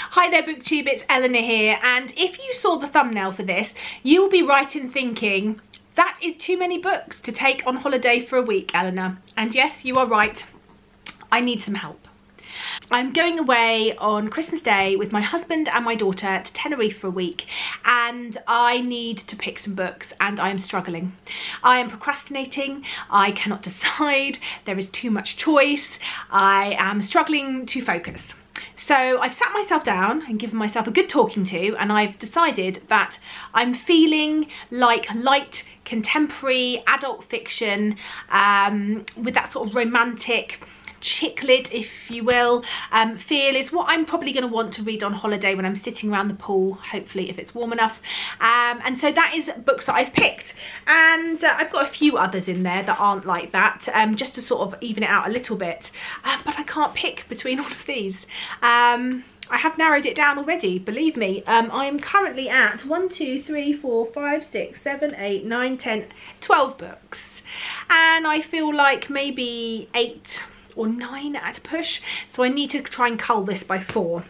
Hi there BookTube, it's Eleanor here, and if you saw the thumbnail for this, you will be right in thinking, that is too many books to take on holiday for a week, Eleanor. And yes, you are right, I need some help. I'm going away on Christmas Day with my husband and my daughter to Tenerife for a week, and I need to pick some books and I am struggling. I am procrastinating, I cannot decide, there is too much choice, I am struggling to focus. So I've sat myself down and given myself a good talking to, and I've decided that I'm feeling like light contemporary adult fiction with that sort of romantic chick lit, if you will, feel is what I'm probably going to want to read on holiday when I'm sitting around the pool, hopefully if it's warm enough. And so that is books that I've picked, and I've got a few others in there that aren't like that, just to sort of even it out a little bit, but I can't pick between all of these. I have narrowed it down already, believe me. I am currently at 1, 2, 3, 4, 5, 6, 7, 8, 9, 10, 12 books, and I feel like maybe 8 or 9 at a push, so I need to try and cull this by 4.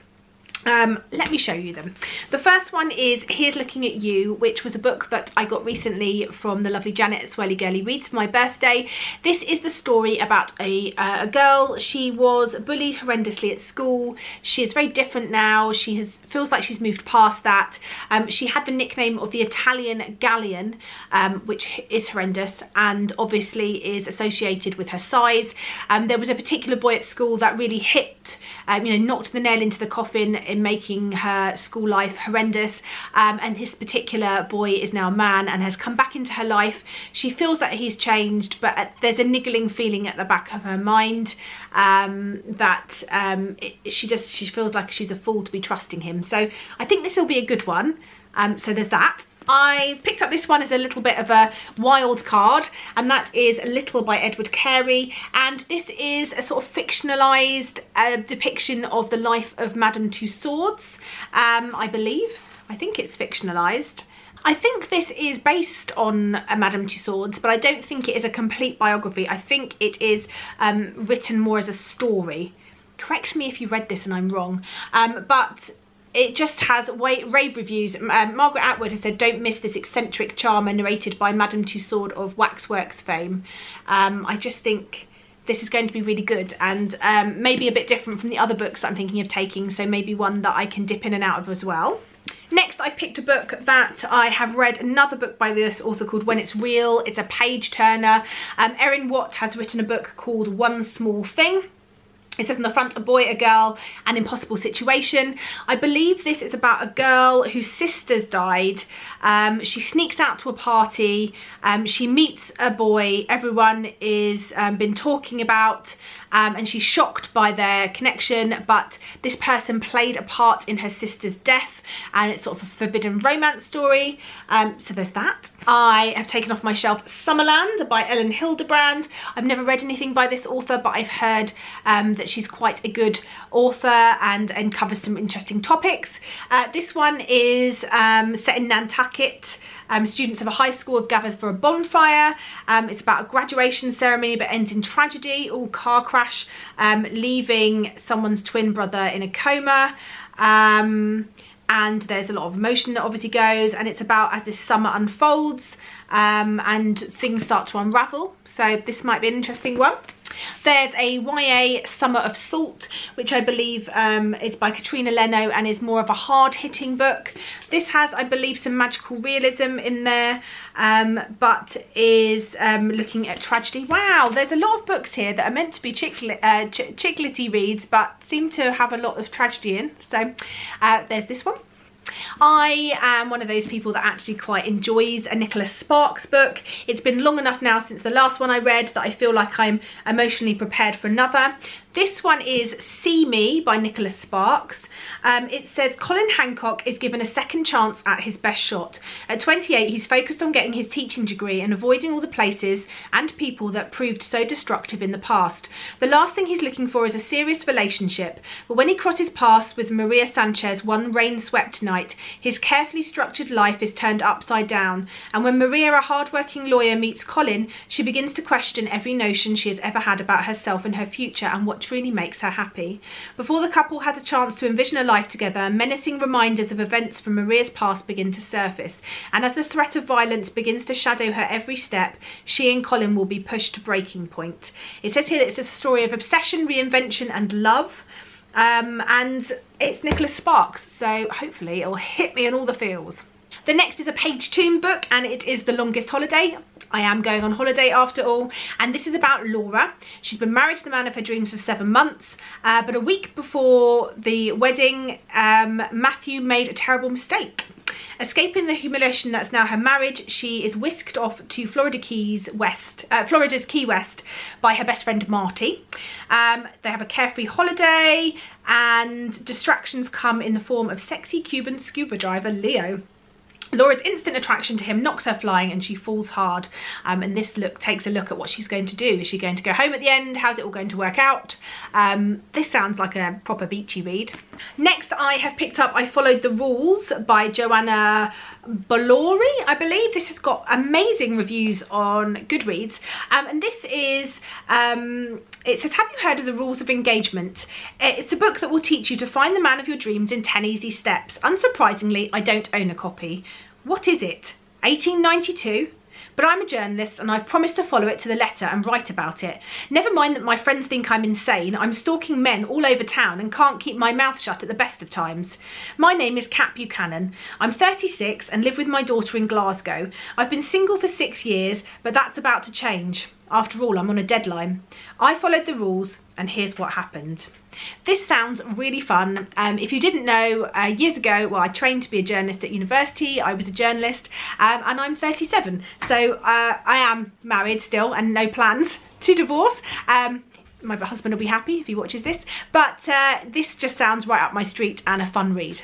Let me show you them. The first one is Here's Looking at You, which was a book that I got recently from the lovely Janet at Swirly Girly Reads for my birthday. This is the story about a girl. She was bullied horrendously at school. She is very different now. She feels like she's moved past that. She had the nickname of the Italian Galleon, which is horrendous and obviously is associated with her size. There was a particular boy at school that really hit, knocked the nail into the coffin in making her school life horrendous, and this particular boy is now a man and has come back into her life. She feels that he's changed, but there's a niggling feeling at the back of her mind that she feels like she's a fool to be trusting him. So I think this will be a good one. So there's that. I picked up this one as a little bit of a wild card, and that is Little by Edward Carey, and this is a sort of fictionalised depiction of the life of Madame Tussauds, I believe. I think it's fictionalised. I think this is based on Madame Tussauds, but I don't think it is a complete biography. I think it is written more as a story. Correct me if you read this and I'm wrong, but it just has rave reviews. Margaret Atwood has said, don't miss this eccentric charmer narrated by Madame Tussauds of Waxworks fame. I just think this is going to be really good, and maybe a bit different from the other books that I'm thinking of taking, so maybe one that I can dip in and out of as well. Next, I've picked a book that I have read, another book by this author called When It's Real. It's a page turner. Erin Watt has written a book called One Small Thing. It says on the front, a boy, a girl, an impossible situation. I believe this is about a girl whose sisters died. She sneaks out to a party. She meets a boy everyone is been talking about, and she's shocked by their connection, but this person played a part in her sister's death, and it's sort of a forbidden romance story. So there's that. I have taken off my shelf Summerland by Ellen Hildebrand. I've never read anything by this author, but I've heard that she's quite a good author and covers some interesting topics. This one is set in Nantucket. Students of a high school have gathered for a bonfire. It's about a graduation ceremony but ends in tragedy. All car crash, leaving someone's twin brother in a coma. And there's a lot of emotion that obviously goes, and it's about as this summer unfolds and things start to unravel. So this might be an interesting one. There's a YA Summer of Salt, which I believe is by Katrina Leno and is more of a hard-hitting book. This has, I believe, some magical realism in there, but is looking at tragedy. Wow, there's a lot of books here that are meant to be chick-litty reads, but seem to have a lot of tragedy in. So there's this one. I am one of those people that actually quite enjoys a Nicholas Sparks book. It's been long enough now since the last one I read that I feel like I'm emotionally prepared for another. This one is See Me by Nicholas Sparks. It says Colin Hancock is given a second chance at his best shot. At 28, he's focused on getting his teaching degree and avoiding all the places and people that proved so destructive in the past. The last thing he's looking for is a serious relationship, but when he crosses paths with Maria Sanchez one rain-swept night, his carefully structured life is turned upside down, and when Maria, a hard-working lawyer, meets Colin, she begins to question every notion she has ever had about herself and her future and what truly makes her happy. Before the couple has a chance to envision a life together, menacing reminders of events from Maria's past begin to surface, and as the threat of violence begins to shadow her every step, she and Colin will be pushed to breaking point. It says here that it's a story of obsession, reinvention and love, and it's Nicholas Sparks, so hopefully it'll hit me in all the feels. The next is a page turn book, and it is The Longest Holiday. I am going on holiday after all, and this is about Laura. She's been married to the man of her dreams for 7 months, but a week before the wedding, Matthew made a terrible mistake. Escaping the humiliation that's now her marriage, she is whisked off to Florida's Key West by her best friend Marty. They have a carefree holiday, and distractions come in the form of sexy Cuban scuba diver Leo. Laura's instant attraction to him knocks her flying, and she falls hard. And this takes a look at what she's going to do. Is she going to go home at the end? How's it all going to work out? This sounds like a proper beachy read. Next, I have picked up I Followed the Rules by Joanna Bolori, I believe. This has got amazing reviews on Goodreads. And this is, it says, have you heard of the rules of engagement? It's a book that will teach you to find the man of your dreams in 10 easy steps. Unsurprisingly, I don't own a copy. What is it? 1892? But I'm a journalist and I've promised to follow it to the letter and write about it. Never mind that my friends think I'm insane. I'm stalking men all over town and can't keep my mouth shut at the best of times. My name is Kat Buchanan. I'm 36 and live with my daughter in Glasgow. I've been single for 6 years, but that's about to change. After all, I'm on a deadline. I followed the rules, and here's what happened. This sounds really fun. If you didn't know, years ago, well, I trained to be a journalist at university. I was a journalist, and I'm 37. So I am married still and no plans to divorce. My husband will be happy if he watches this. But this just sounds right up my street and a fun read.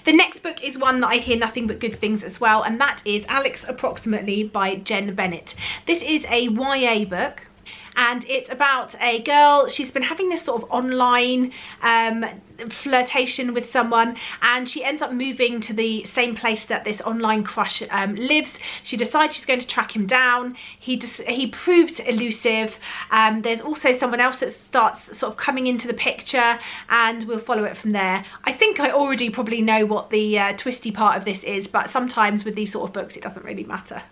The next book is one that I hear nothing but good things as well, and that is Alex Approximately by Jen Bennett. This is a YA book, and it's about a girl. She's been having this sort of online flirtation with someone, and she ends up moving to the same place that this online crush lives. She decides she's going to track him down. He proves elusive. There's also someone else that starts sort of coming into the picture, and we'll follow it from there. I think I already probably know what the twisty part of this is, but sometimes with these sort of books it doesn't really matter.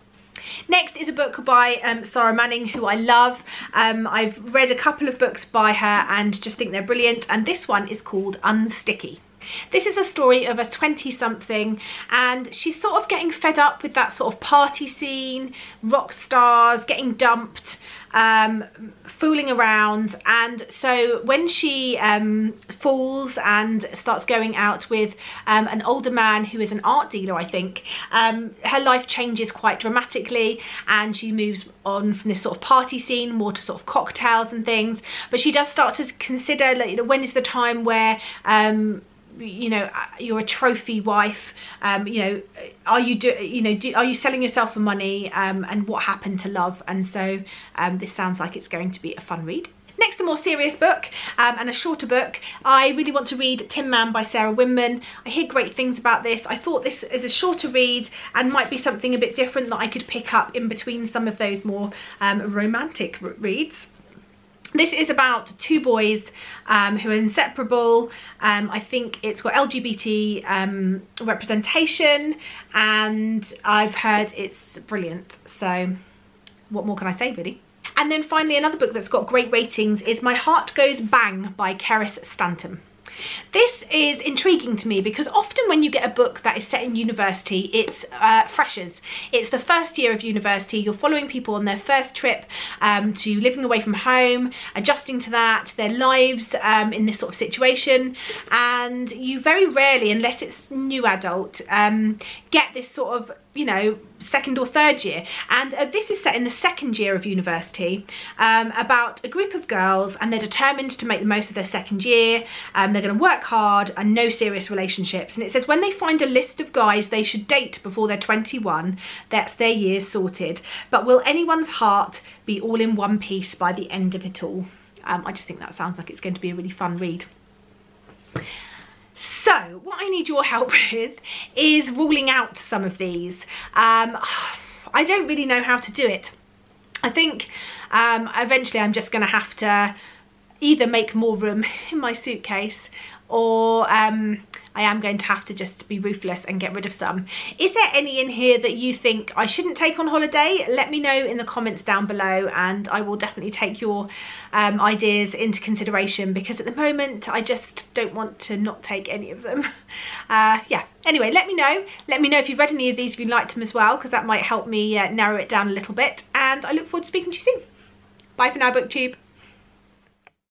Next is a book by Sarah Manning, who I love. I've read a couple of books by her and just think they're brilliant, and this one is called Unsticky. This is a story of a 20-something, and she's sort of getting fed up with that sort of party scene, rock stars, getting dumped, fooling around. And so when she falls and starts going out with an older man who is an art dealer, I think, her life changes quite dramatically, and she moves on from this sort of party scene more to sort of cocktails and things. But she does start to consider, like, you know, when is the time where you know, you're a trophy wife, you know, are you selling yourself for money, and what happened to love? And so this sounds like it's going to be a fun read. Next, a more serious book, and a shorter book. I really want to read Tin Man by Sarah Winman. I hear great things about this. I thought this is a shorter read and might be something a bit different that I could pick up in between some of those more romantic reads. This is about two boys who are inseparable. I think it's got LGBT representation, and I've heard it's brilliant. So what more can I say, really? And then finally, another book that's got great ratings is My Heart Goes Bang by Keris Stanton. This is intriguing to me because often when you get a book that is set in university, it's freshers. It's the first year of university. You're following people on their first trip to living away from home, adjusting to that, their lives in this sort of situation, and you very rarely, unless it's new adult, get this sort of, you know, second or third year. And this is set in the second year of university, about a group of girls, and they're determined to make the most of their second year. They're going to work hard and no serious relationships. And it says when they find a list of guys they should date before they're 21, that's their year sorted. But will anyone's heart be all in one piece by the end of it all? I just think that sounds like it's going to be a really fun read. So what I need your help with is ruling out some of these. I don't really know how to do it. I think eventually I'm just going to have to either make more room in my suitcase, or I am going to have to just be ruthless and get rid of some. Is there any in here that you think I shouldn't take on holiday? Let me know in the comments down below, and I will definitely take your ideas into consideration, because at the moment I just don't want to not take any of them. Yeah, anyway, let me know if you've read any of these, if you liked them as well, because that might help me narrow it down a little bit, and I look forward to speaking to you soon. Bye for now, BookTube.